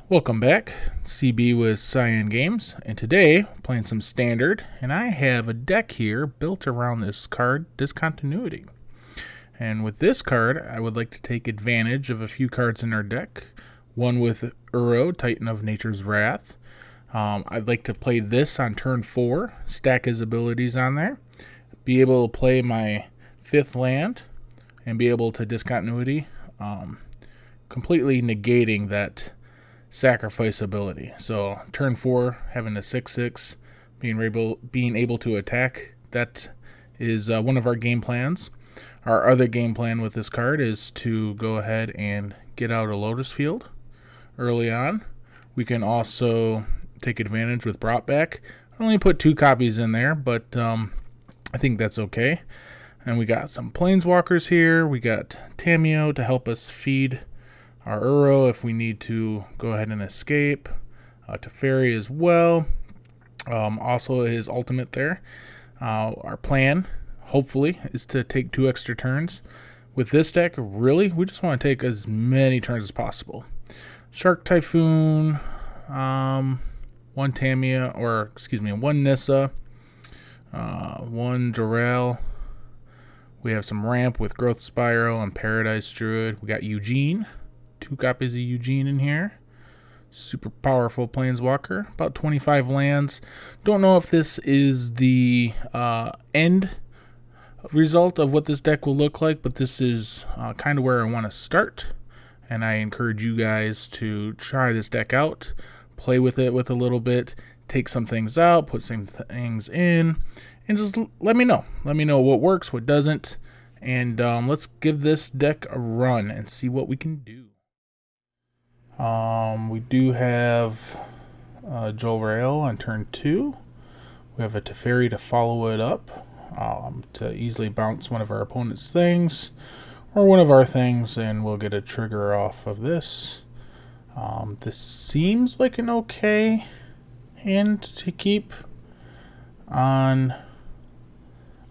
Welcome back, CB with Cyan Games, and today playing some Standard, and I have a deck here built around this card, Discontinuity. And with this card, I would like to take advantage of a few cards in our deck. One with Uro, Titan of Nature's Wrath. I'd like to play this on turn 4, stack his abilities on there, be able to play my 5th land, and be able to Discontinuity, completely negating that sacrifice ability. So turn 4, having a 6/6, being able to attack. That is one of our game plans. Our other game plan with this card is to go ahead and get out a Lotus Field early on. We can also take advantage with Brought Back. I only put 2 copies in there, but I think that's okay. And we got some Planeswalkers here. We got Tamiyo to help us feed our Uro if we need to go ahead and escape. Teferi as well. Also his ultimate there. Our plan, hopefully, is to take 2 extra turns. With this deck, really, we just want to take as many turns as possible. Shark Typhoon, 1 Tamiya, or excuse me, 1 Nissa, 1 Doral. We have some ramp with Growth Spiral and Paradise Druid. We got Eugene. 2 copies of Eugene in here. Super powerful Planeswalker. About 25 lands. Don't know if this is the end result of what this deck will look like, but this is kind of where I want to start. And I encourage you guys to try this deck out. Play with it with a little bit. Take some things out. Put some things in. And just let me know. Let me know what works, what doesn't. And let's give this deck a run and see what we can do. We do have Jolrael on turn 2. We have a Teferi to follow it up, to easily bounce one of our opponent's things, or one of our things, and we'll get a trigger off of this. This seems like an okay hand to keep on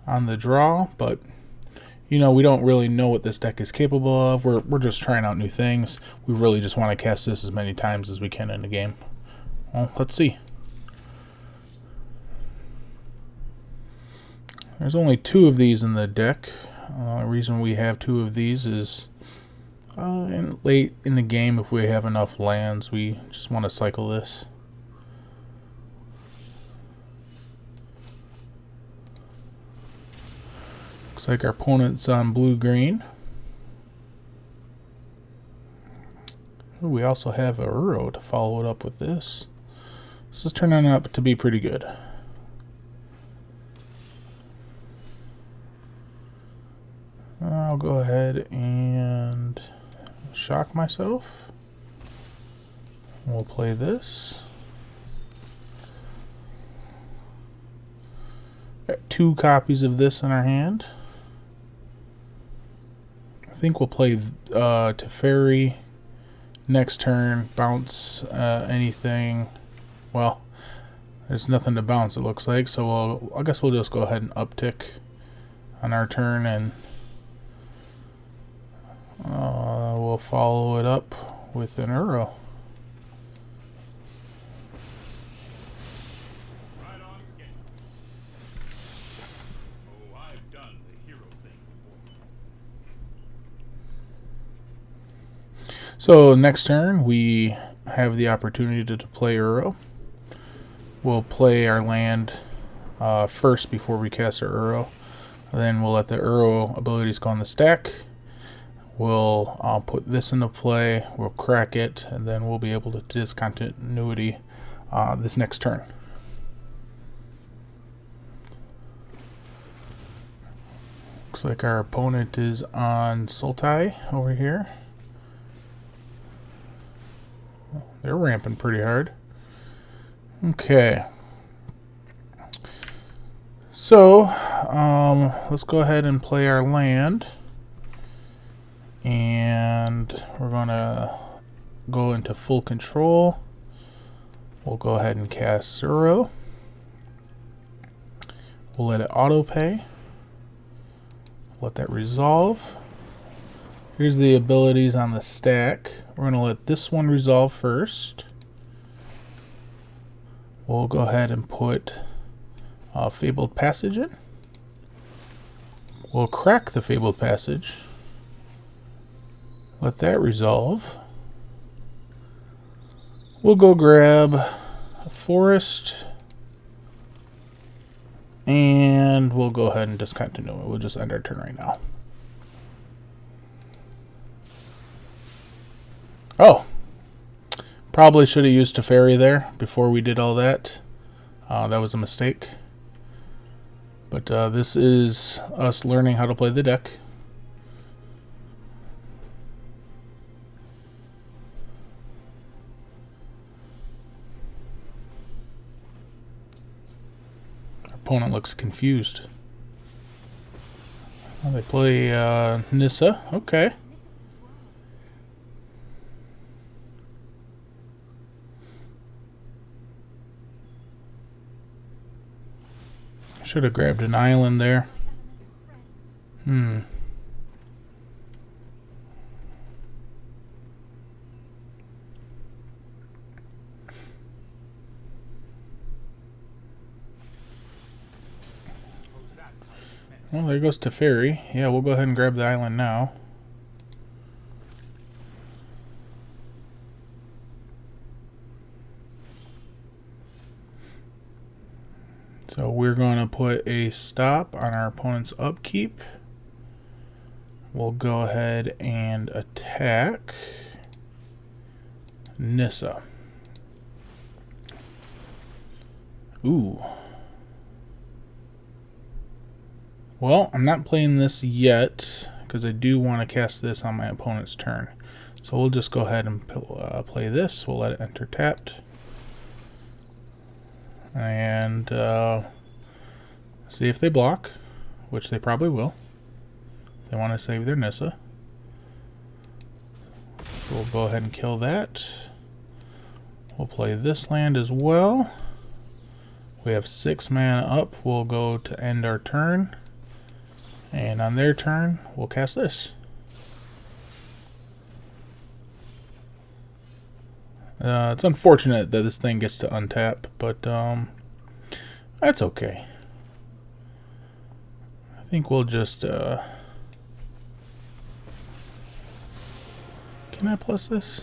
the draw, but you know, we don't really know what this deck is capable of. We're just trying out new things. We really just want to cast this as many times as we can in the game. Well, let's see. There's only 2 of these in the deck. The reason we have 2 of these is late in the game, if we have enough lands, we just want to cycle this. Looks like our opponent's on blue-green. We also have a Uro to follow it up with this. This is turning out to be pretty good. I'll go ahead and shock myself. We'll play this. Got 2 copies of this in our hand. I think we'll play Teferi next turn, bounce anything. Well, there's nothing to bounce, it looks like, so I guess we'll just go ahead and uptick on our turn, and we'll follow it up with an Uro. So next turn we have the opportunity to play Uro. We'll play our land first before we cast our Uro. Then we'll let the Uro abilities go on the stack. We'll put this into play, we'll crack it, and then we'll be able to Discontinuity this next turn. Looks like our opponent is on Sultai over here. They're ramping pretty hard. Okay. So, let's go ahead and play our land. And we're going to go into full control. We'll go ahead and cast Uro. We'll let it auto pay. Let that resolve. Here's the abilities on the stack. We're going to let this one resolve first. We'll go ahead and put Fabled Passage in. We'll crack the Fabled Passage. Let that resolve. We'll go grab a Forest. And we'll go ahead and discontinue it. We'll just end our turn right now. Oh! Probably should have used Teferi there before we did all that. That was a mistake. But this is us learning how to play the deck. Opponent looks confused. Well, they play Nissa. Okay. Should have grabbed an island there. Well, there goes Teferi. Yeah, we'll go ahead and grab the island now. So we're going to put a stop on our opponent's upkeep. We'll go ahead and attack Nissa. Ooh. Well, I'm not playing this yet because I do want to cast this on my opponent's turn. So we'll just go ahead and play this. We'll let it enter tapped. And see if they block, which they probably will. If they want to save their Nissa. So we'll go ahead and kill that. We'll play this land as well. We have 6 mana up. We'll go to end our turn. And on their turn, we'll cast this. It's unfortunate that this thing gets to untap, but that's okay. I think we'll just... can I plus this?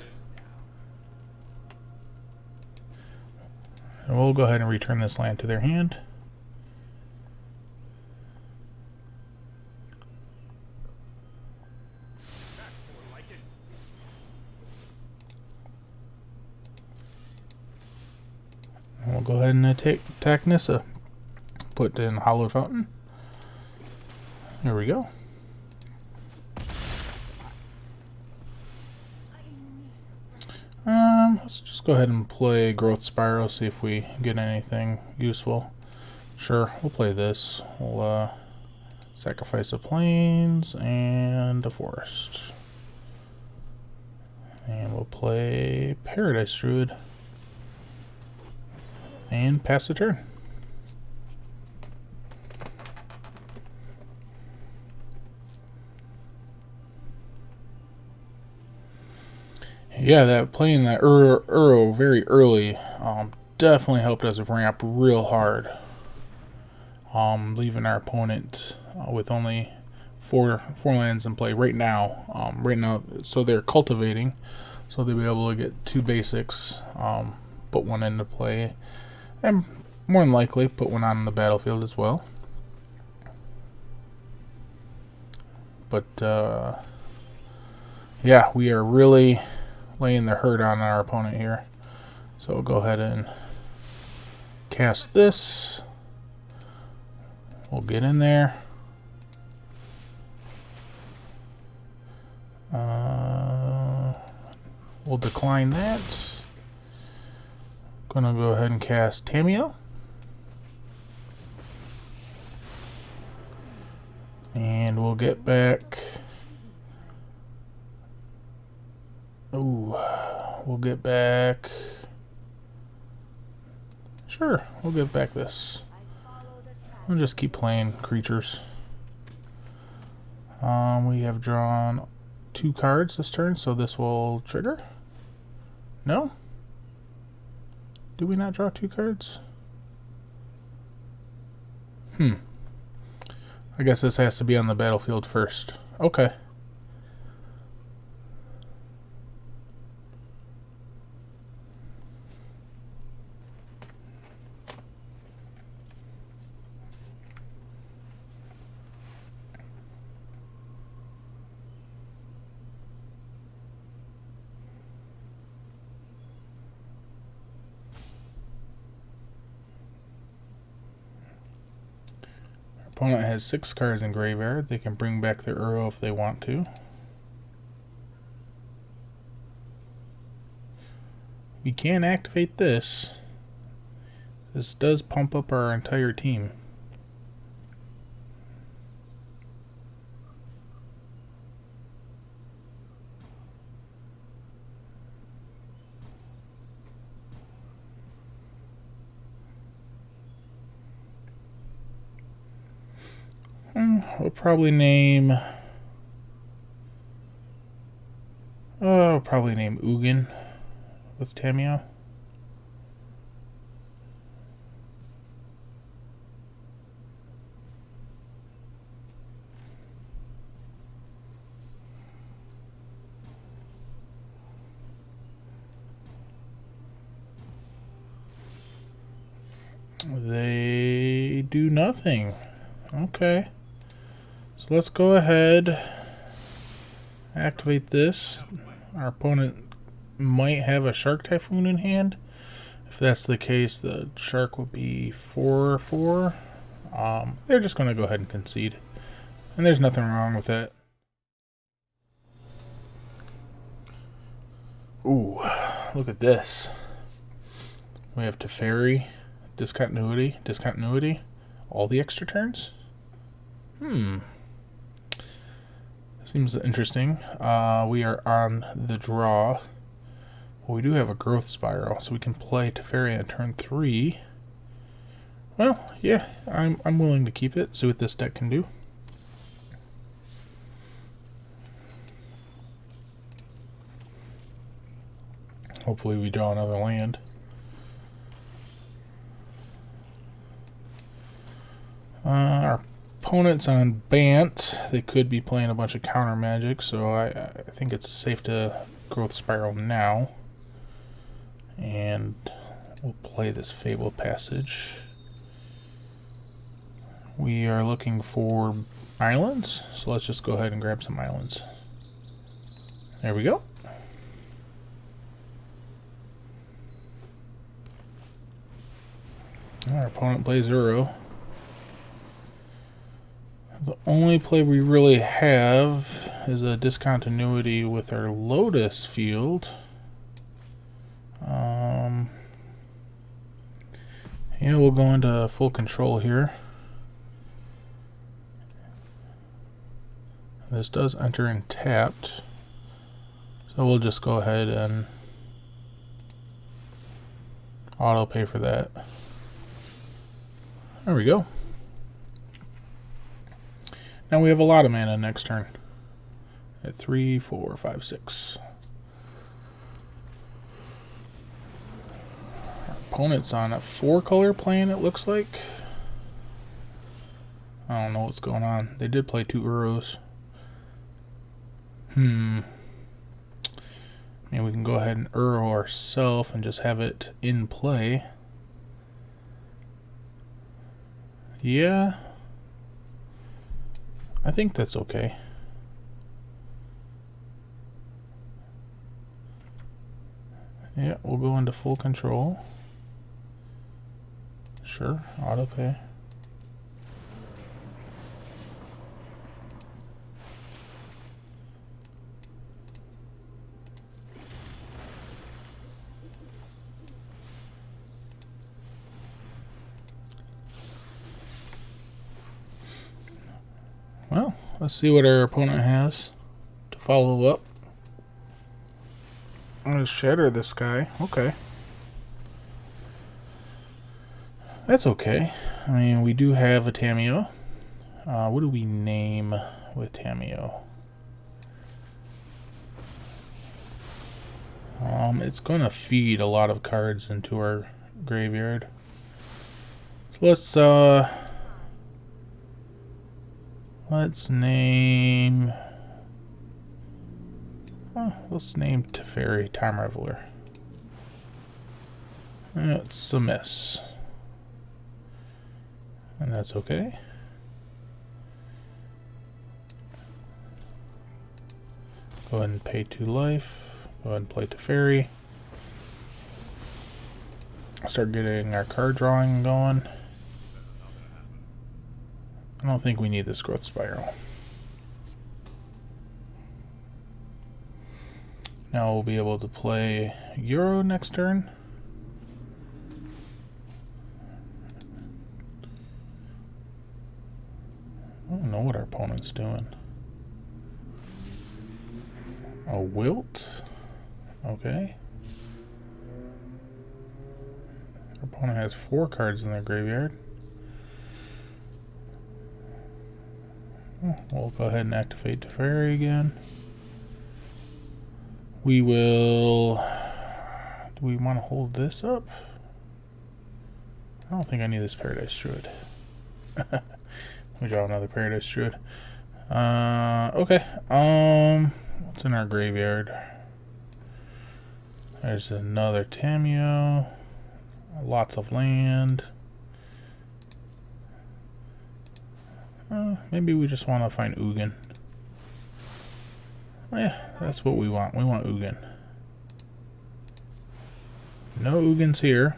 And we'll go ahead and return this land to their hand. And we'll go ahead and attack Nissa. Put in Hollow Fountain. There we go. Let's just go ahead and play Growth Spiral, see if we get anything useful. Sure, we'll play this. We'll sacrifice a plains and a forest. And we'll play Paradise Druid. And pass the turn. Yeah, that playing that Uro very early definitely helped us ramp real hard. Leaving our opponent with only four lands in play right now. So they're cultivating, so they'll be able to get 2 basics, put one into play, and more than likely put one on the battlefield as well. But yeah, we are really laying the hurt on our opponent here. So we'll go ahead and cast this. We'll get in there. We'll decline that. Gonna go ahead and cast Tamiyo. And we'll get back. Ooh, we'll get back. Sure, we'll get back this. We'll just keep playing creatures. We have drawn 2 cards this turn, so this will trigger. No? Do we not draw 2 cards? I guess this has to be on the battlefield first. Okay. Opponent has 6 cards in graveyard. They can bring back their Uro if they want to. We can activate this. This does pump up our entire team. We'll probably name... we'll probably name Ugin with Tamiyo. They do nothing. Okay. So let's go ahead, activate this. Our opponent might have a Shark Typhoon in hand. If that's the case, the Shark would be 4/4. They're just going to go ahead and concede. And there's nothing wrong with that. Ooh, look at this. We have Teferi, Discontinuity, all the extra turns? Seems interesting. We are on the draw. Well, we do have a Growth Spiral, so we can play Teferi on turn 3. Well, yeah, I'm willing to keep it, see what this deck can do. Hopefully we draw another land. Our opponent's on Bant. They could be playing a bunch of counter magic, so I think it's safe to Growth Spiral now. And we'll play this Fable Passage. We are looking for islands, so let's just go ahead and grab some islands. There we go. Our opponent plays Uro. The only play we really have is a Discontinuity with our Lotus Field. Yeah, we'll go into full control here. This does enter in tapped, so we'll just go ahead and auto pay for that. There we go. Now we have a lot of mana next turn. At 3, 4, 5, 6. Our opponent's on a 4-color plan, it looks like. I don't know what's going on. They did play 2 Uros. I mean, we can go ahead and Uro ourselves and just have it in play. Yeah. I think that's okay. Yeah, we'll go into full control. Sure, auto pay. Well, let's see what our opponent has to follow up. I'm going to shatter this guy. Okay. That's okay. I mean, we do have a Tamiyo. What do we name with Tamiyo? It's going to feed a lot of cards into our graveyard. So let's name Teferi Time Reveler. It's a miss, and that's okay. Go ahead and pay 2 life. Go ahead and play Teferi. Start getting our card drawing going. I don't think we need this growth spiral. Now we'll be able to play Euro next turn. I don't know what our opponent's doing. A Wilt? Okay. Our opponent has 4 cards in their graveyard. We'll go ahead and activate Teferi again. We will... Do we want to hold this up? I don't think I need this Paradise Druid. We draw another Paradise Druid. Okay. What's in our graveyard? There's another Tameo. Lots of land. Maybe we just want to find Ugin. Yeah, that's what we want. We want Ugin. No Ugins here.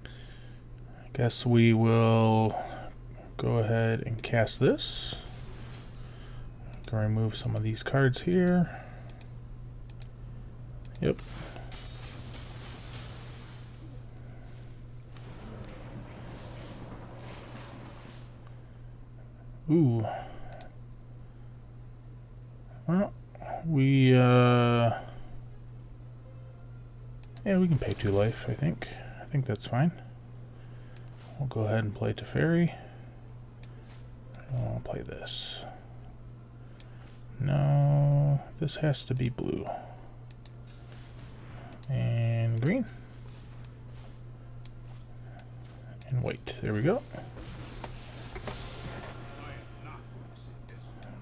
I guess we will go ahead and cast this. Can remove some of these cards here. Yep. Ooh. Well, yeah, we can pay 2 life, I think. I think that's fine. We'll go ahead and play Teferi. I'll play this. No, this has to be blue. And green. And white. There we go.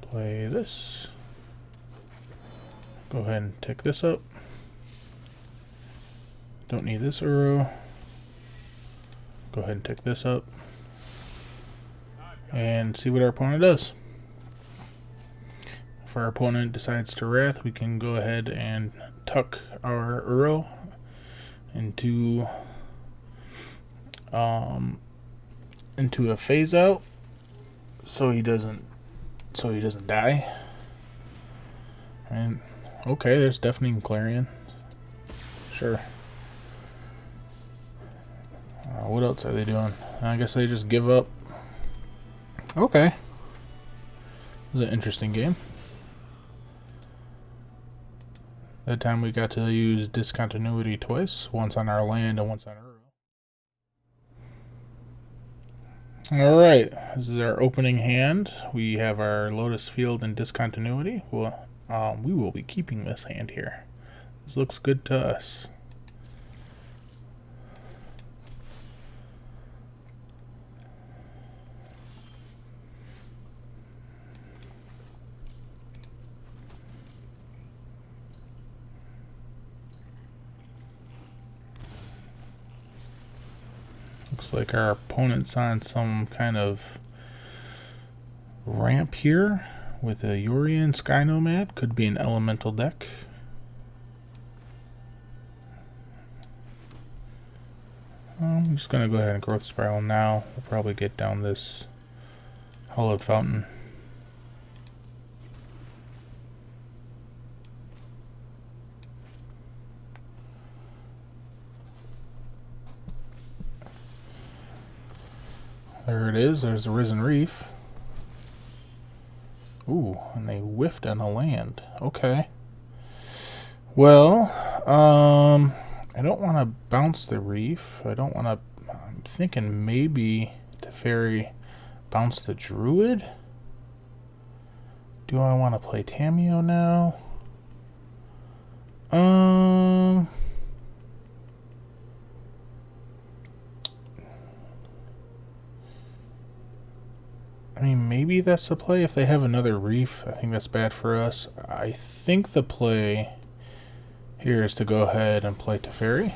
Play this. Go ahead and tick this up. Don't need this Uro. Go ahead and tick this up. And see what our opponent does. If our opponent decides to Wrath, we can go ahead and tuck our Uro into a phase out so he doesn't die. And okay, there's Deafening Clarion. Sure. What else are they doing? I guess they just give up. Okay. It was an interesting game. That time we got to use Discontinuity twice. Once on our land and once on Uro. Alright, this is our opening hand. We have our Lotus Field and Discontinuity. Well, we will be keeping this hand here. This looks good to us. Looks like our opponent's on some kind of ramp here with a Yorian Sky Nomad. Could be an elemental deck. I'm just going to go ahead and Growth Spiral now. We'll probably get down this Hollowed Fountain. There it is. There's the Risen Reef. Ooh, and they whiffed on a land. Okay. Well, I don't want to bounce the Reef. I don't want to... I'm thinking maybe Teferi bounce the Druid. Do I want to play Tameo now? I mean, maybe that's the play if they have another reef. I think that's bad for us. I think the play here is to go ahead and play Teferi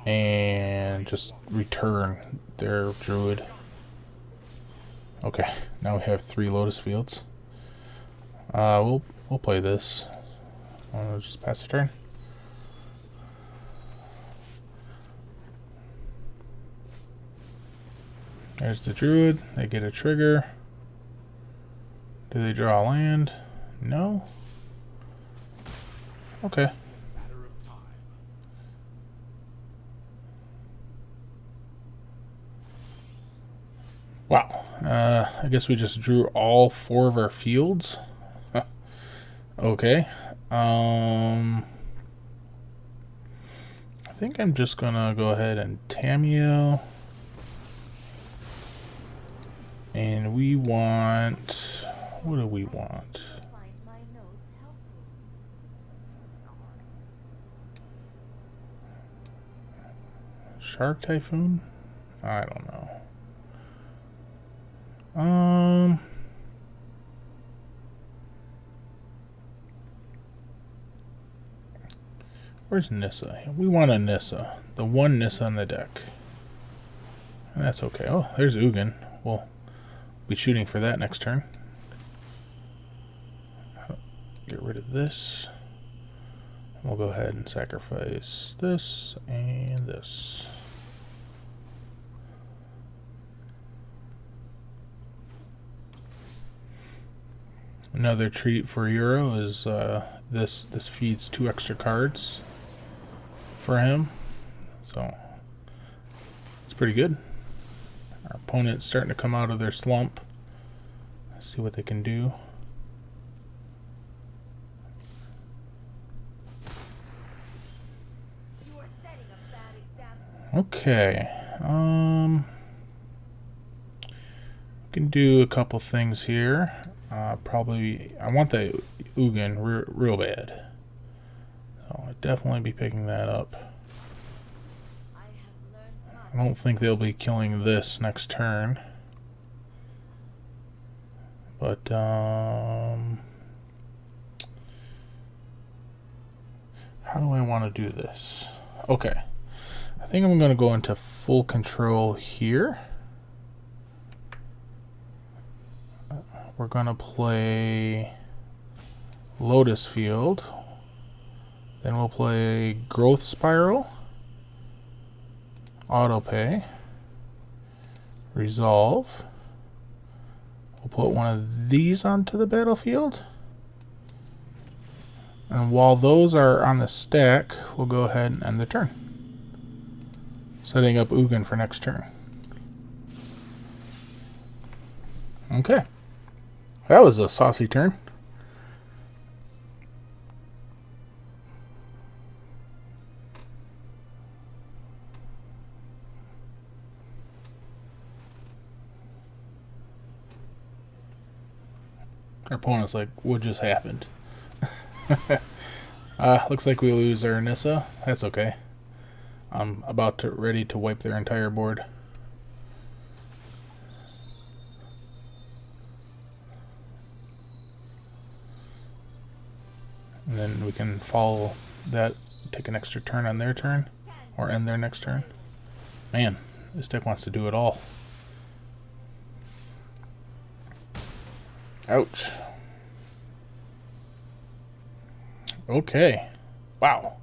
and just return their druid. Okay, now we have 3 Lotus Fields. We'll play this. I'll just pass the turn. There's the druid. They get a trigger. Do they draw a land? No. Okay. Wow. I guess we just drew all 4 of our fields. Okay. I think I'm just gonna go ahead and Tamiyo. And we want... what do we want? Shark Typhoon? I don't know. Where's Nissa? We want a Nissa. The one Nissa on the deck. And that's okay. Oh, there's Ugin. We'll be shooting for that next turn. Get rid of this. We'll go ahead and sacrifice this and this. Another treat for Euro is this feeds 2 extra cards for him, so it's pretty good. Our opponent's starting to come out of their slump. Let's see what they can do. Okay, we can do a couple things here. Probably, I want the Ugin real bad. So I'll definitely be picking that up. I don't think they'll be killing this next turn. But, how do I want to do this? Okay. I think I'm going to go into full control here. We're going to play Lotus Field. Then we'll play Growth Spiral. Autopay. Resolve. We'll put one of these onto the battlefield. And while those are on the stack, we'll go ahead and end the turn. Setting up Ugin for next turn. Okay. That was a saucy turn. Our opponent's like, what just happened? Looks like we lose our Nissa. That's okay. I'm ready to wipe their entire board. And then we can follow that, take an extra turn on their turn, or end their next turn. Man, this deck wants to do it all. Ouch. Okay. Wow.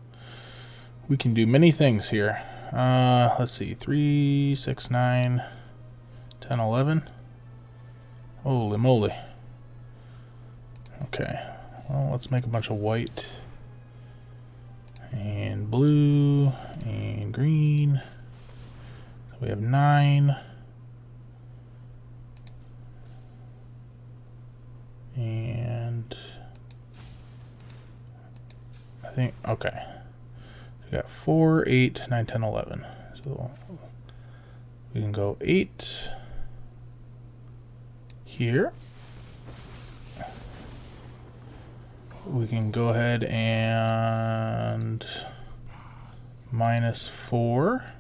We can do many things here. Let's see. 3, 6, 9, 10, 11. Holy moly. Okay. Well, let's make a bunch of white and blue and green. So we have 9. And I think, okay. We got 4, 8, 9, 10, 11. So we can go 8 here. we can go ahead and -4.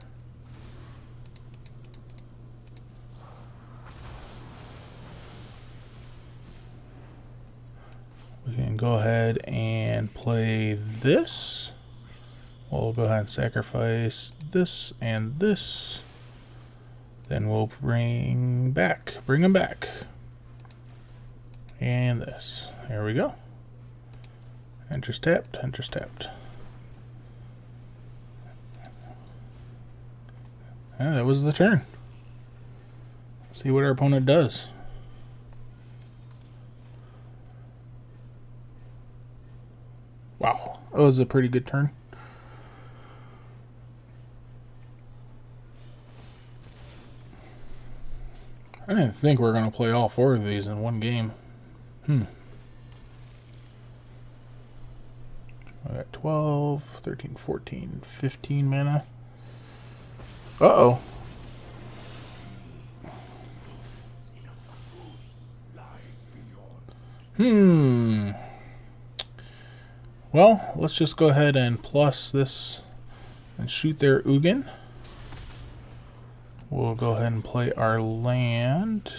We can go ahead and play this. We'll go ahead and sacrifice this and this. Then we'll bring them back. And this. There we go. Enters tapped, enters tapped. And that was the turn. Let's see what our opponent does. Wow, that was a pretty good turn. I didn't think we were going to play all 4 of these in one game. I got 12, 13, 14, 15 mana. Uh-oh. Well, let's just go ahead and plus this and shoot their Ugin. We'll go ahead and play our land.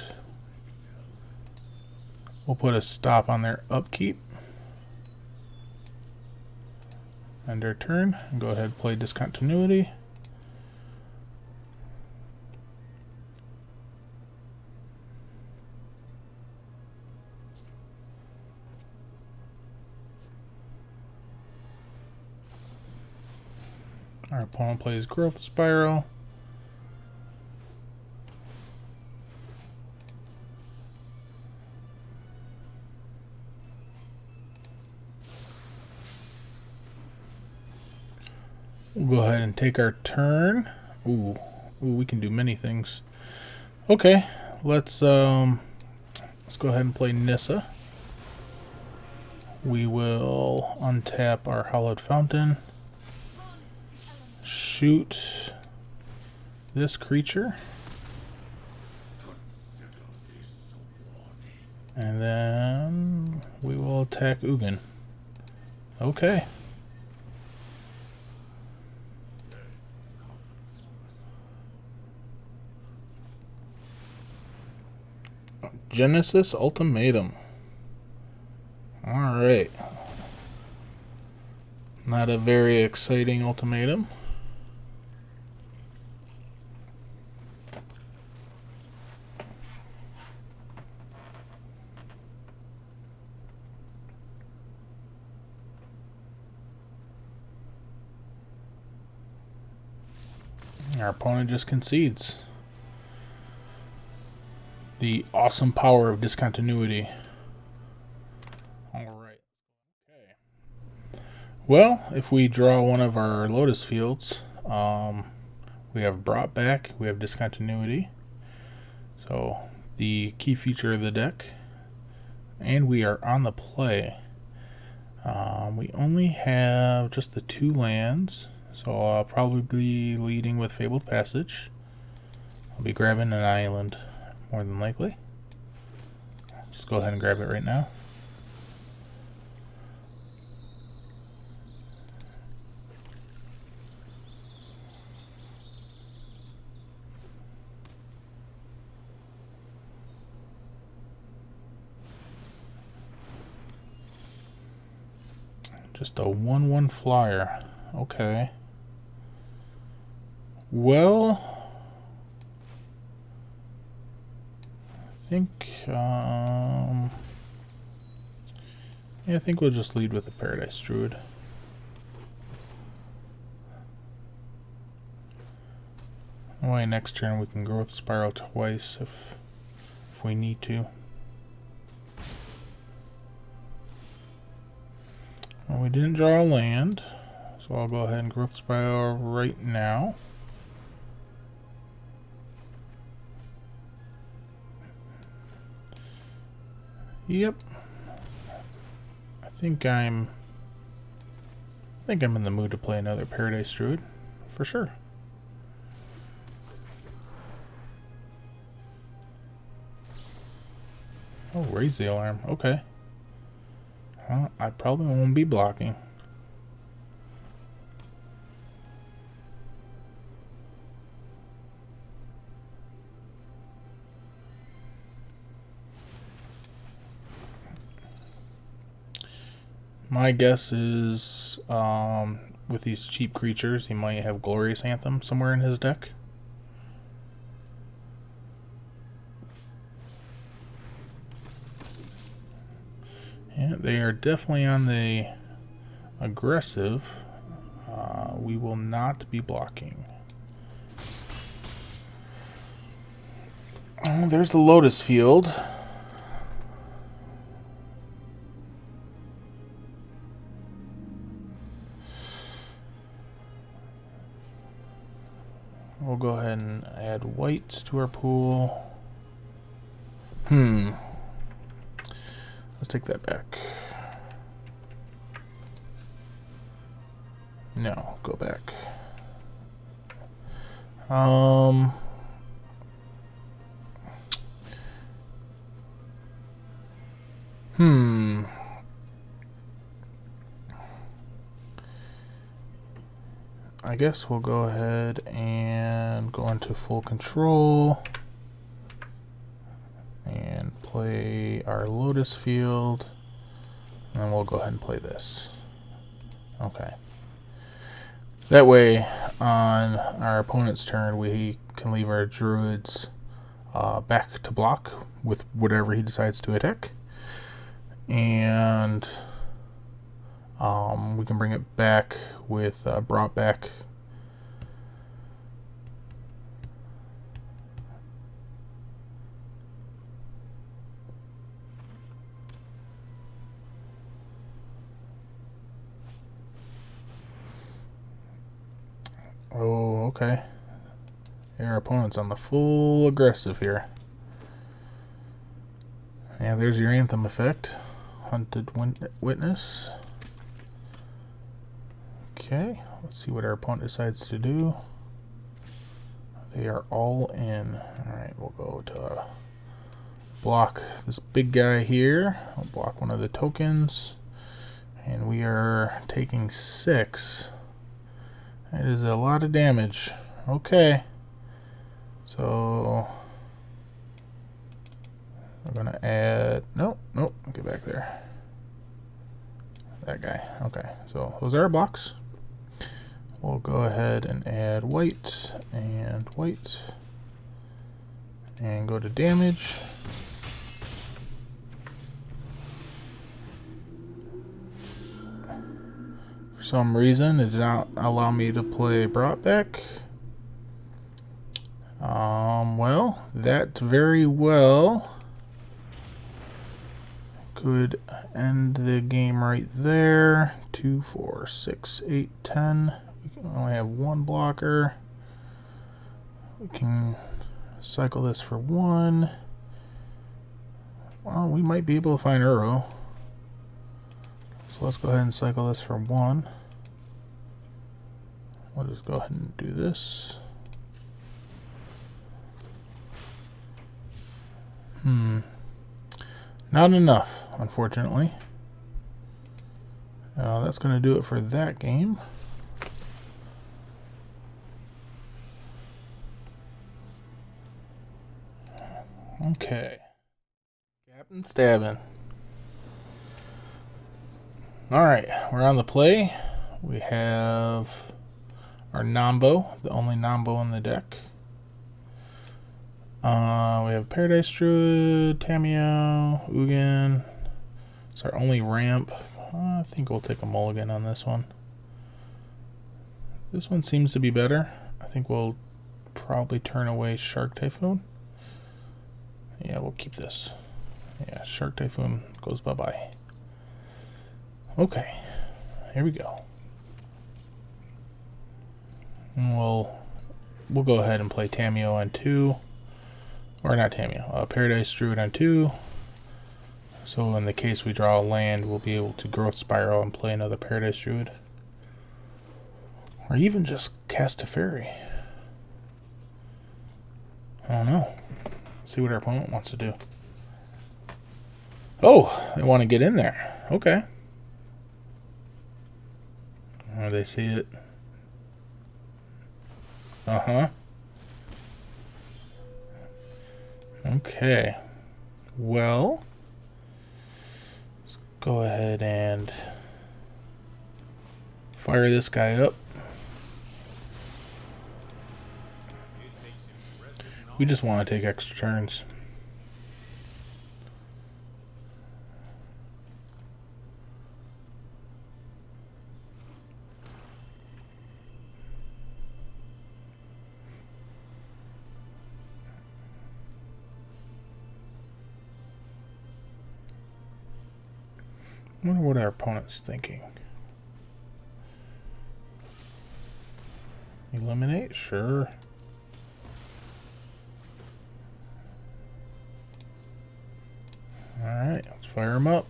We'll put a stop on their upkeep. End their turn. And go ahead and play Discontinuity. Our opponent plays Growth Spiral. We'll go ahead and take our turn. Ooh, we can do many things. Okay, let's go ahead and play Nissa. We will untap our Hallowed Fountain. Shoot this creature. And then we will attack Ugin. Okay. Genesis Ultimatum. Alright. Not a very exciting ultimatum. Our opponent just concedes. The awesome power of discontinuity. Alright. Okay. Well, if we draw one of our Lotus Fields, we have brought back, we have discontinuity. So, the key feature of the deck. And we are on the play. We only have just the 2 lands. So I'll probably be leading with Fabled Passage. I'll be grabbing an island, more than likely. Just go ahead and grab it right now. Just a 1/1 flyer. Okay. Well, I think we'll just lead with the Paradise Druid. That way next turn we can Growth Spiral twice if we need to. Well, we didn't draw a land, so I'll go ahead and Growth Spiral right now. Yep. I think I'm in the mood to play another Paradise Druid, for sure. Oh, raise the alarm. Okay. Well, I probably won't be blocking. My guess is, with these cheap creatures, he might have Glorious Anthem somewhere in his deck. Yeah, they are definitely on the aggressive. We will not be blocking. Oh, there's the Lotus Field. We'll go ahead and add white to our pool. Let's take that back. No, go back. I guess we'll go ahead and go into full control and play our Lotus Field, and then we'll go ahead and play this. Okay. That way, on our opponent's turn, we can leave our druids back to block with whatever he decides to attack, and we can bring it back with brought back. Oh, okay. Our opponent's on the full aggressive here. Yeah, there's your Anthem effect. Hunted Witness. Okay, let's see what our opponent decides to do. They are all in. Alright, we'll go to block this big guy here. I'll block one of the tokens. And we are taking 6. That is a lot of damage. Okay. So we're gonna add nope, get back there. That guy. Okay, so those are our blocks. We'll go ahead and add white and go to damage. For some reason, it did not allow me to play brought back. Well, that very well could end the game right there. 2, 4, 6, 8, 10. We can only have one blocker. We can cycle this for 1. Well, we might be able to find Uro. So let's go ahead and cycle this for 1. We'll just go ahead and do this. Not enough, unfortunately. That's going to do it for that game. Okay. Captain Stabbin'. Alright, we're on the play. We have our Nombo, the only Nombo in the deck. We have Paradise Druid, Tameo, Ugin. It's our only ramp. I think we'll take a mulligan on this one. This one seems to be better. I think we'll probably turn away Shark Typhoon. Yeah, we'll keep this. Yeah, Shark Typhoon goes bye-bye. Okay, here we go. And we'll go ahead and play Tameo on 2. Or not Tameo, Paradise Druid on 2. So in the case we draw a land, we'll be able to Growth Spiral and play another Paradise Druid. Or even just cast a fairy. I don't know. Let's see what our opponent wants to do. Oh, they want to get in there. Okay. Oh, they see it. Uh-huh. Okay. Well, let's go ahead and fire this guy up. We just want to take extra turns. I wonder what our opponent's thinking. Eliminate? Sure. Alright, let's fire him up.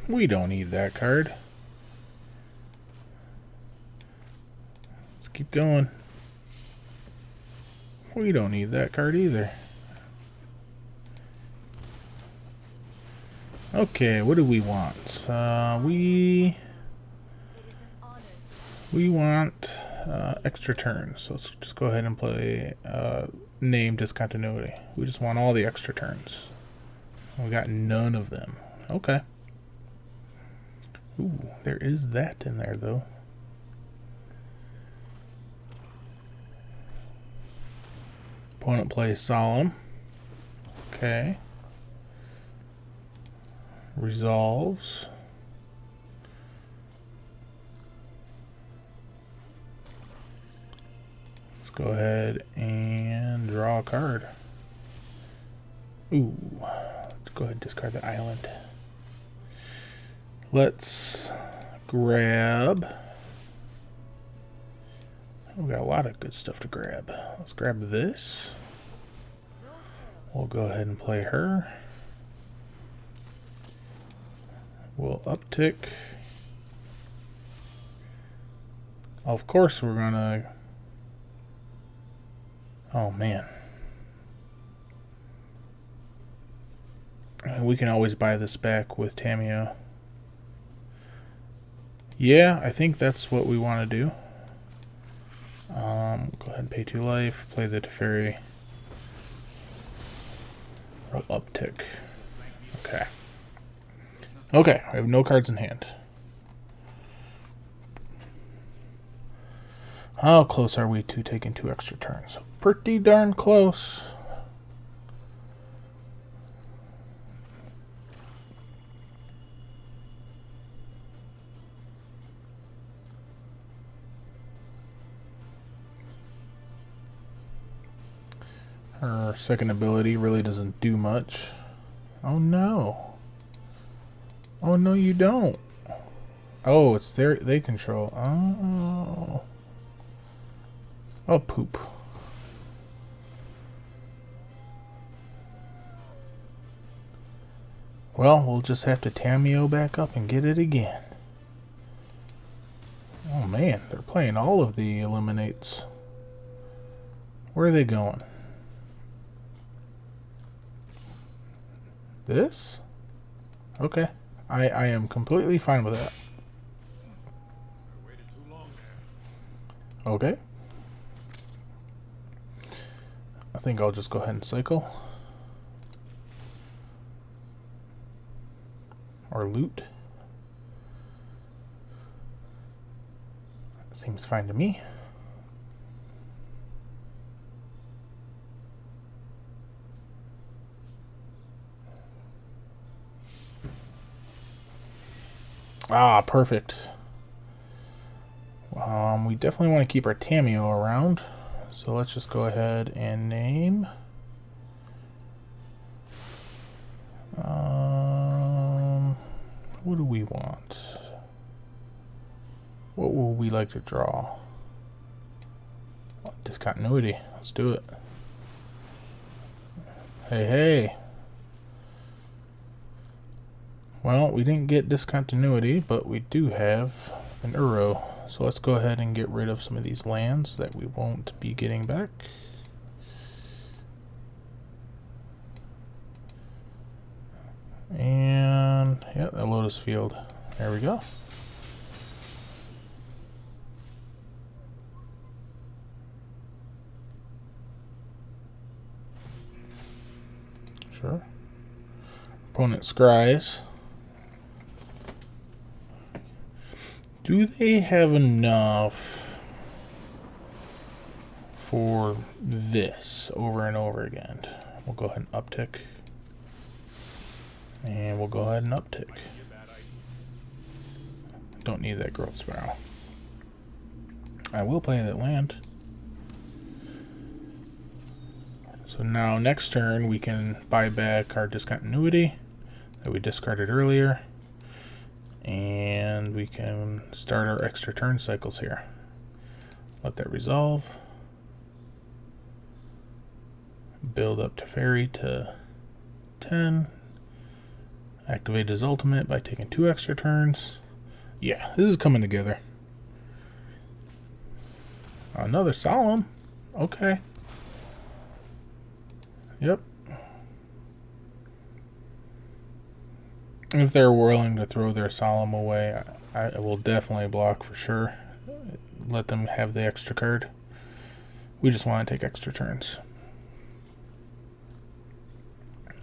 We don't need that card. Let's keep going. We don't need that card either. Okay, what do we want? We want extra turns. So let's just go ahead and play name Discontinuity. We just want all the extra turns. We got none of them. Okay. Ooh, there is that in there though. Opponent plays Solemn. Okay. Resolves. Let's go ahead and draw a card. Ooh, let's go ahead and discard the island. Let's grab. We got a lot of good stuff to grab. Let's grab this. We'll go ahead and play her. We'll uptick. Of course we're gonna... Oh man. We can always buy this back with Tamiyo. Yeah, I think that's what we want to do. Go ahead and pay 2 life, play the Teferi. Roll uptick. Okay. Okay, I have no cards in hand. How close are we to taking 2 extra turns? Pretty darn close. Her second ability really doesn't do much. Oh no. Oh no, you don't. Oh, it's they control. Oh. Oh, poop. Well, we'll just have to Tamiyo back up and get it again. Oh man, they're playing all of the eliminates. Where are they going? This? Okay. I am completely fine with that. Okay. I think I'll just go ahead and cycle. Or loot. Seems fine to me. Ah, perfect. We definitely want to keep our Tamiyo around. So let's just go ahead and name. What do we want? What would we like to draw? Discontinuity. Let's do it. Hey, hey. Well, we didn't get Discontinuity, but we do have an Uro. So let's go ahead and get rid of some of these lands that we won't be getting back. And yeah, the Lotus Field. There we go. Sure. Opponent scries. Do they have enough for this over and over again? We'll go ahead and uptick. And we'll go ahead and uptick. Don't need that growth spiral. I will play that land. So now next turn we can buy back our Discontinuity that we discarded earlier. And we can start our extra turn cycles here. Let that resolve. Build up Teferi to 10. Activate his ultimate by taking 2 extra turns. Yeah, this is coming together. Another Solemn. Okay. Yep. If they're willing to throw their Solemn away, I will definitely block for sure. Let them have the extra card. We just want to take extra turns.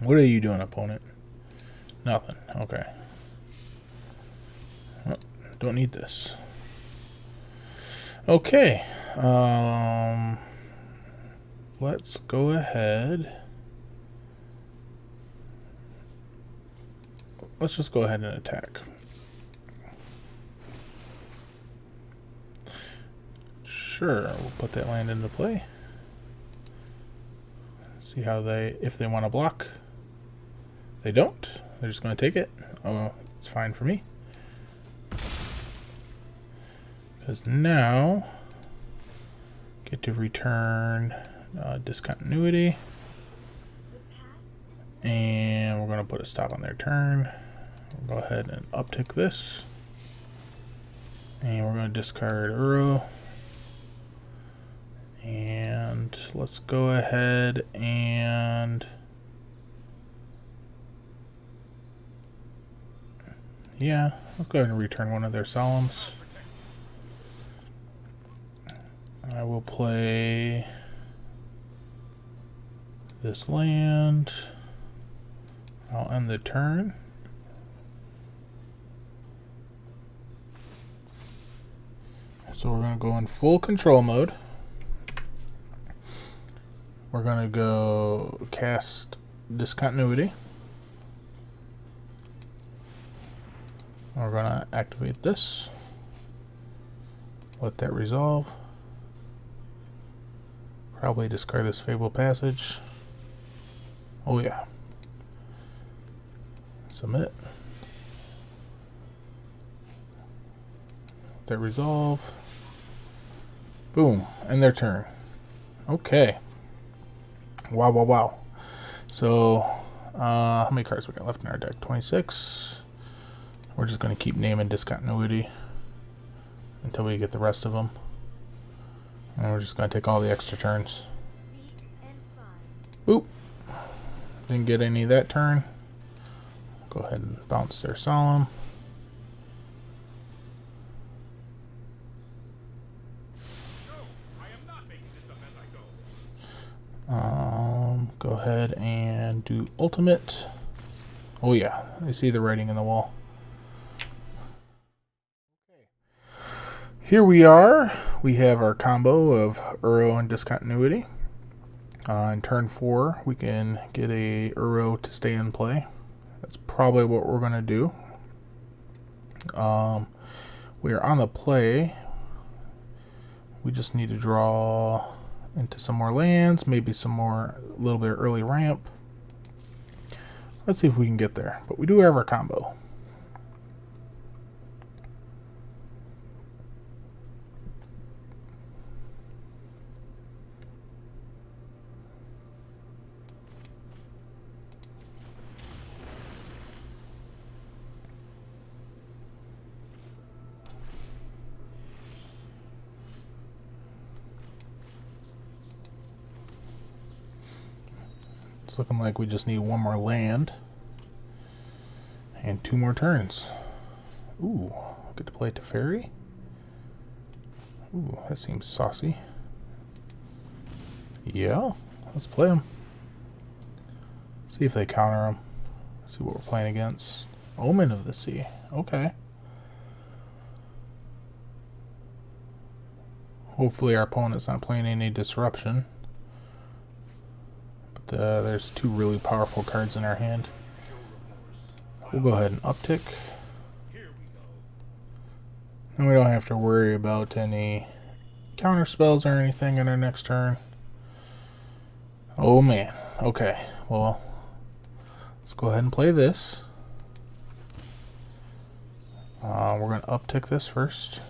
What are you doing, opponent? Nothing. Okay. Oh, don't need this. Okay. Let's go ahead. Let's just go ahead and attack. Sure, we'll put that land into play. See how if they want to block. They don't. They're just going to take it. Oh, it's fine for me. Because now, get to return Discontinuity. And we're going to put a stop on their turn. We'll go ahead and uptick this. And we're going to discard Uro. And let's go ahead and... yeah, let's go ahead and return one of their Solemns. I will play this land. I'll end the turn. So we're going to go in full control mode. We're going to go cast Discontinuity. We're going to activate this. Let that resolve. Probably discard this Fable Passage. Oh yeah. Submit. Let that resolve. Boom. End their turn. Okay. Wow, wow, wow. So, how many cards we got left in our deck? 26. We're just going to keep naming Discontinuity until we get the rest of them. And we're just going to take all the extra turns. Boop. Didn't get any that turn. Go ahead and bounce their Solemn. Go ahead and do ultimate. Oh yeah, I see the writing in the wall. Okay. Here we are. We have our combo of Uro and Discontinuity. In turn 4, we can get a Uro to stay in play. That's probably what we're going to do. We are on the play. We just need to draw into some more lands, maybe some more, a little bit early ramp. Let's see if we can get there. But we do have our combo. It's looking like we just need one more land. 2 more turns. Ooh, get to play Teferi. Ooh, that seems saucy. Yeah, let's play them. See if they counter them. See what we're playing against. Omen of the Sea. Okay. Hopefully our opponent's not playing any disruption. But there's 2 really powerful cards in our hand. We'll go ahead and uptick. And we don't have to worry about any counter spells or anything in our next turn. Oh man. Okay. Well, let's go ahead and play this. We're going to uptick this first.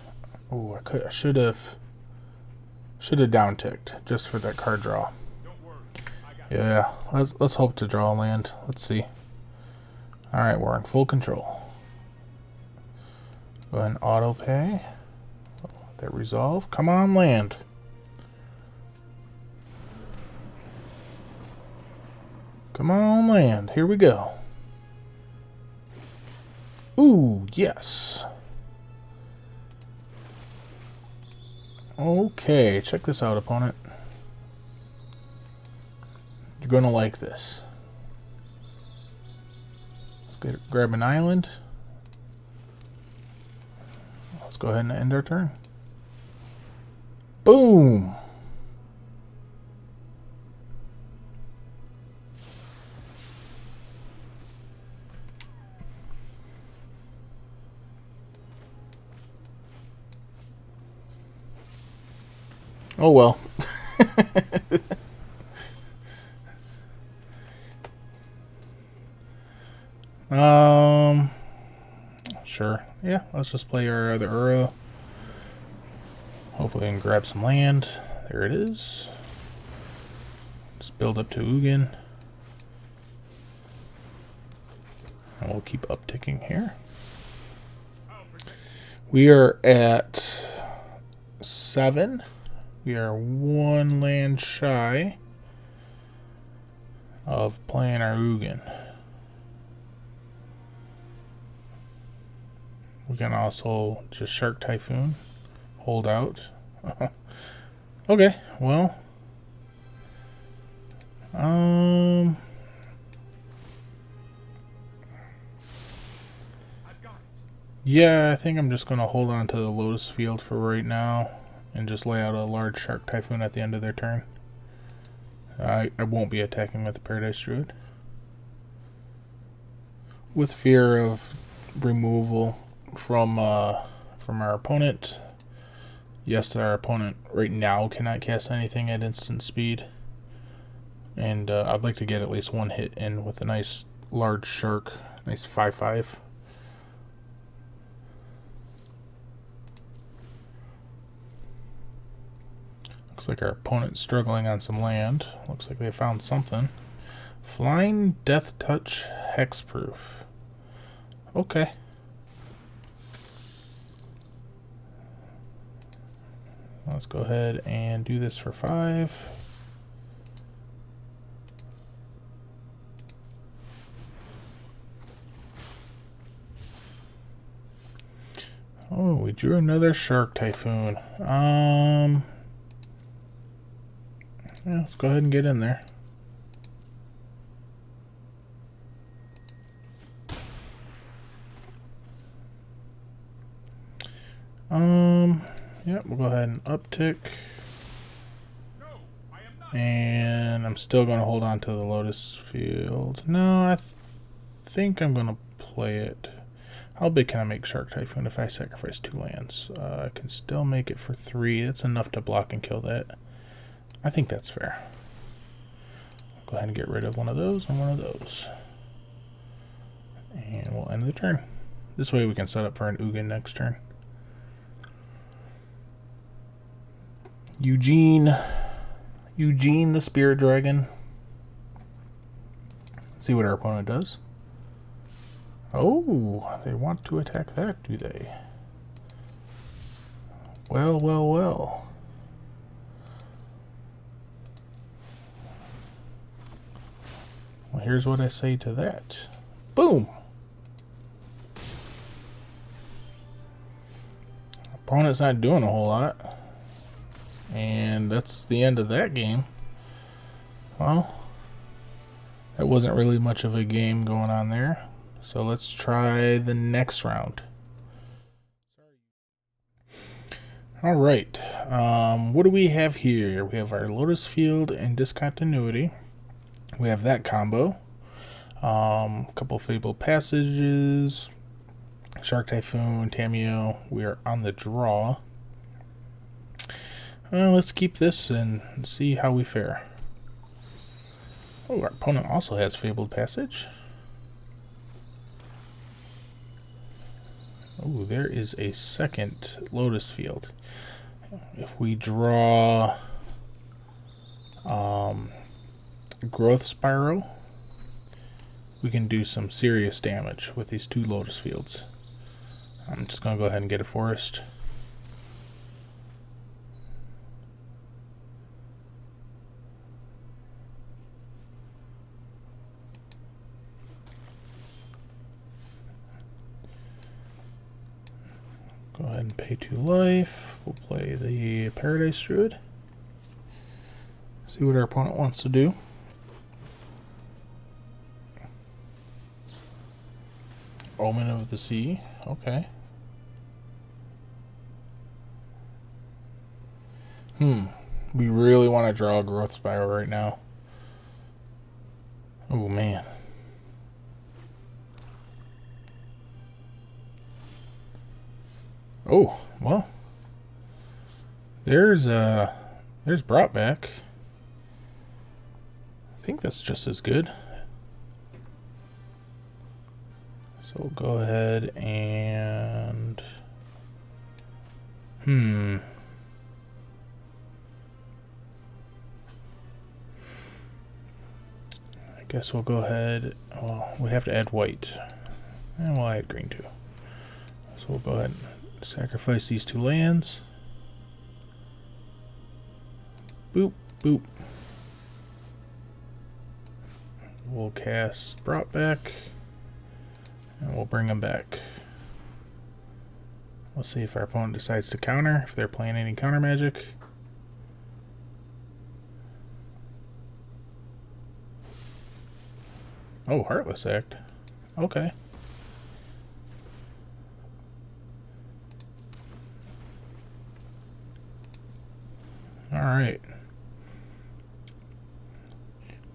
Oh, I should have downticked just for that card draw. Yeah, let's hope to draw a land. Let's see. All right, we're in full control. Go ahead and auto pay. Let that resolve. Come on, land. Come on, land. Here we go. Ooh, yes. Okay, check this out, opponent. You're going to like this. Let's grab an island. Let's go ahead and end our turn. Boom! Oh well. Sure. Yeah, let's just play our other Uro. Hopefully we can grab some land. There it is. Just build up to Ugin. And we'll keep upticking here. We are at 7. We are 1 land shy of playing our Ugin. We can also just Shark Typhoon, hold out. Okay, well, yeah, I think I'm just gonna hold on to the Lotus Field for right now and just lay out a large Shark Typhoon at the end of their turn. I won't be attacking with the Paradise Druid, with fear of removal from our opponent. Yes, our opponent right now cannot cast anything at instant speed, and I'd like to get at least 1 hit in with a nice large shark, nice 5/5. Looks like our opponent's struggling on some land. Looks like they found something. Flying Death Touch Hexproof. Okay. Let's go ahead and do this for 5. Oh, we drew another Shark Typhoon. Yeah, let's go ahead and get in there. Yeah, we'll go ahead and uptick. And I'm still going to hold on to the Lotus Field. No, I think I'm going to play it. How big can I make Shark Typhoon if I sacrifice 2 lands? I can still make it for 3. That's enough to block and kill that. I think that's fair. Go ahead and get rid of one of those and one of those. And we'll end the turn. This way we can set up for an Ugin next turn. Eugene the Spirit Dragon. Let's see what our opponent does. Oh, they want to attack that, do they? Well, well, well. Well, here's what I say to that. Boom! opponent's not doing a whole lot. And that's the end of that game. Well, that wasn't really much of a game going on there. So let's try the next round. All right. What do we have here? We have our Lotus Field and Discontinuity. We have that combo. A couple Fabled Passages. Shark Typhoon, Tamiyo. We are on the draw. Let's keep this and see how we fare. Oh, our opponent also has Fabled Passage. Oh, there is a second Lotus Field. If we draw Growth Spiral, we can do some serious damage with these two Lotus Fields. I'm just going to go ahead and get a Forest. Go ahead and pay 2 life. We'll play the Paradise Druid. See what our opponent wants to do. Omen of the Sea. Okay. We really want to draw a Growth Spiral right now. Oh, man. Oh, well. There's Brought Back. I think that's just as good. So we'll go ahead and... I guess we'll go ahead... Well, we have to add white. And we'll add green too. So we'll go ahead and sacrifice these 2 lands. Boop, boop. We'll cast Brought Back. And we'll bring them back. We'll see if our opponent decides to counter, if they're playing any counter magic. Oh, Heartless Act. Okay. Alright.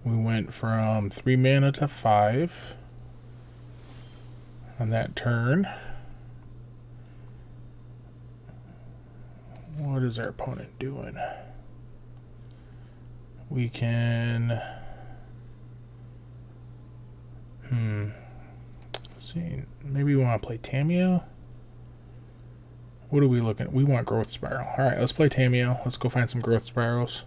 We went from 3 mana to 5 on that turn. What is our opponent doing? We can... Let's see. Maybe we want to play Tamiyo? What are we looking at? We want Growth Spiral. Alright, let's play Tamiyo. Let's go find some Growth Spirals.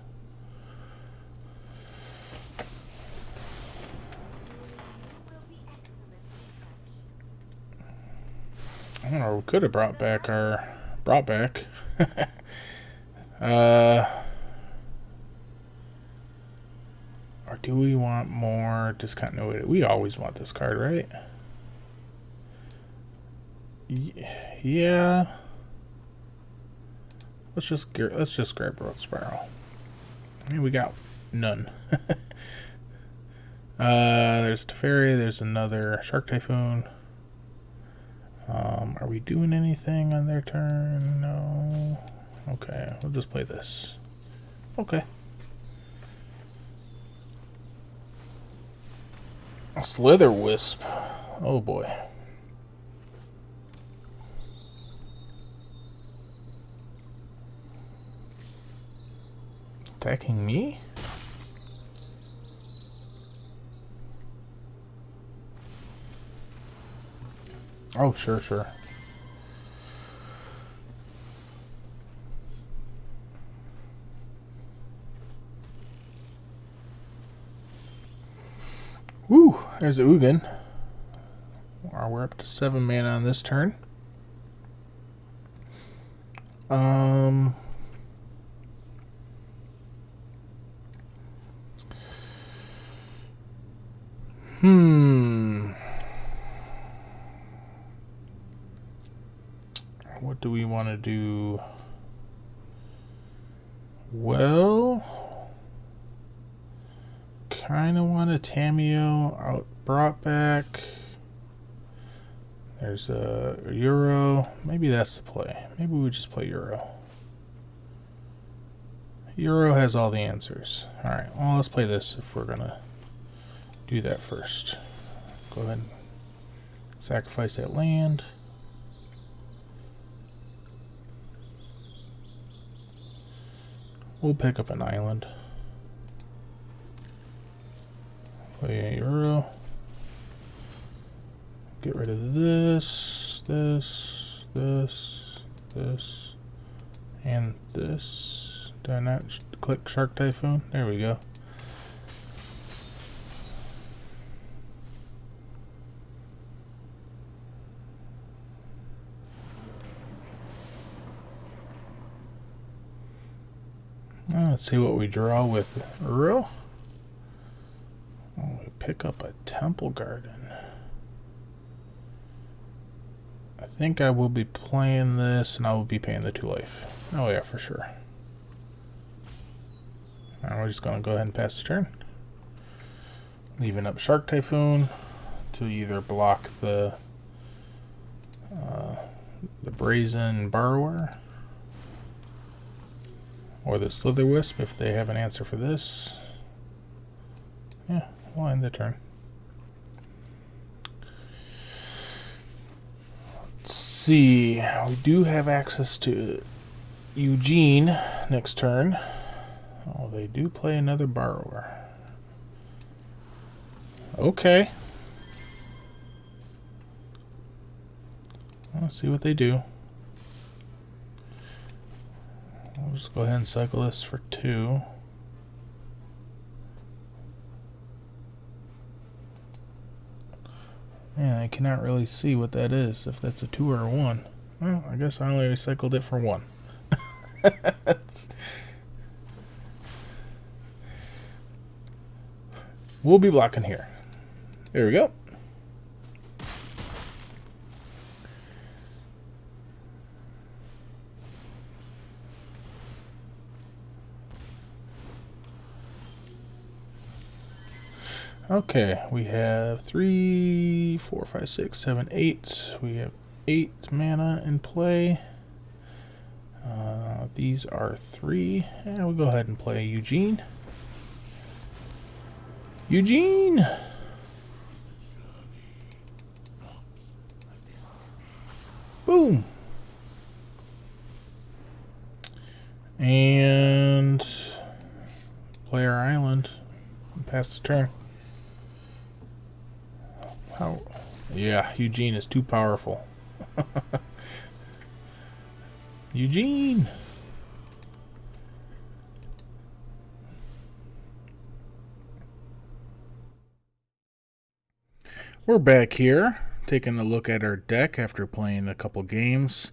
I don't know, we could have brought back our... Brought back. Or do we want more Discontinuity? We always want this card, right? Yeah. Let's just grab Growth Spiral. I mean, we got none. There's Teferi. There's another Shark Typhoon. Are we doing anything on their turn? No. Okay, we'll just play this. Okay. A Slither Wisp. Oh boy. Attacking me? Oh, sure, sure. Woo! There's a Ugin. We're up to 7 mana on this turn. what do we want to do? Well, kind of want a Tameo out brought back. There's a Euro. Maybe that's the play. Maybe we just play Euro. Euro has all the answers. Alright, well, let's play this if we're going to do that first. Go ahead and sacrifice that land. We'll pick up an island. Play a Euro. Get rid of this, this, and this. Did I not click Shark Typhoon? There we go. Let's see what we draw with Uro. Oh, we pick up a Temple Garden. I think I will be playing this, and I will be paying the 2 life. Oh yeah, for sure. Alright, we're just going to go ahead and pass the turn. Leaving up Shark Typhoon to either block the Brazen Borrower or the Slither Wisp if they have an answer for this. Yeah, we'll end the turn. Let's see. We do have access to Eugene next turn. Oh, they do play another Borrower. Okay. Let's see what they do. We'll just go ahead and cycle this for 2. Man, I cannot really see what that is, if that's a 2 or a 1. Well, I guess I only recycled it for 1. We'll be blocking here. There we go. Okay, we have 3, 4, 5, 6, 7, 8. We have 8 mana in play. These are 3. And we'll go ahead and play Eugene. Eugene! Boom! And play our island and pass the turn. How? Yeah, Eugene is too powerful. Eugene! We're back here, taking a look at our deck after playing a couple games.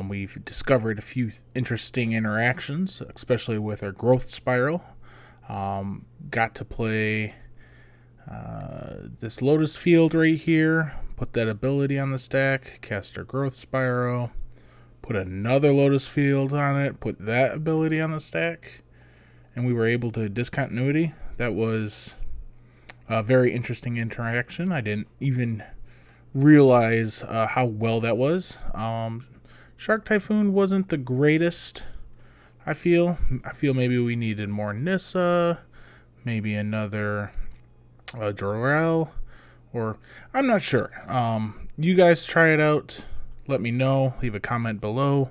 We've discovered a few interesting interactions, especially with our growth spiral. Got to play this Lotus Field right here, put that ability on the stack, cast our growth spiral, put another Lotus Field on it, put that ability on the stack, and we were able to discontinuity. That was a very interesting interaction. I didn't even realize how well that was. Shark Typhoon wasn't the greatest, I feel. Maybe we needed more Nissa, maybe another Jorel, or I'm not sure. You guys try it out. Let me know. Leave a comment below,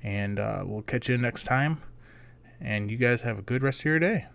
and we'll catch you next time. And you guys have a good rest of your day.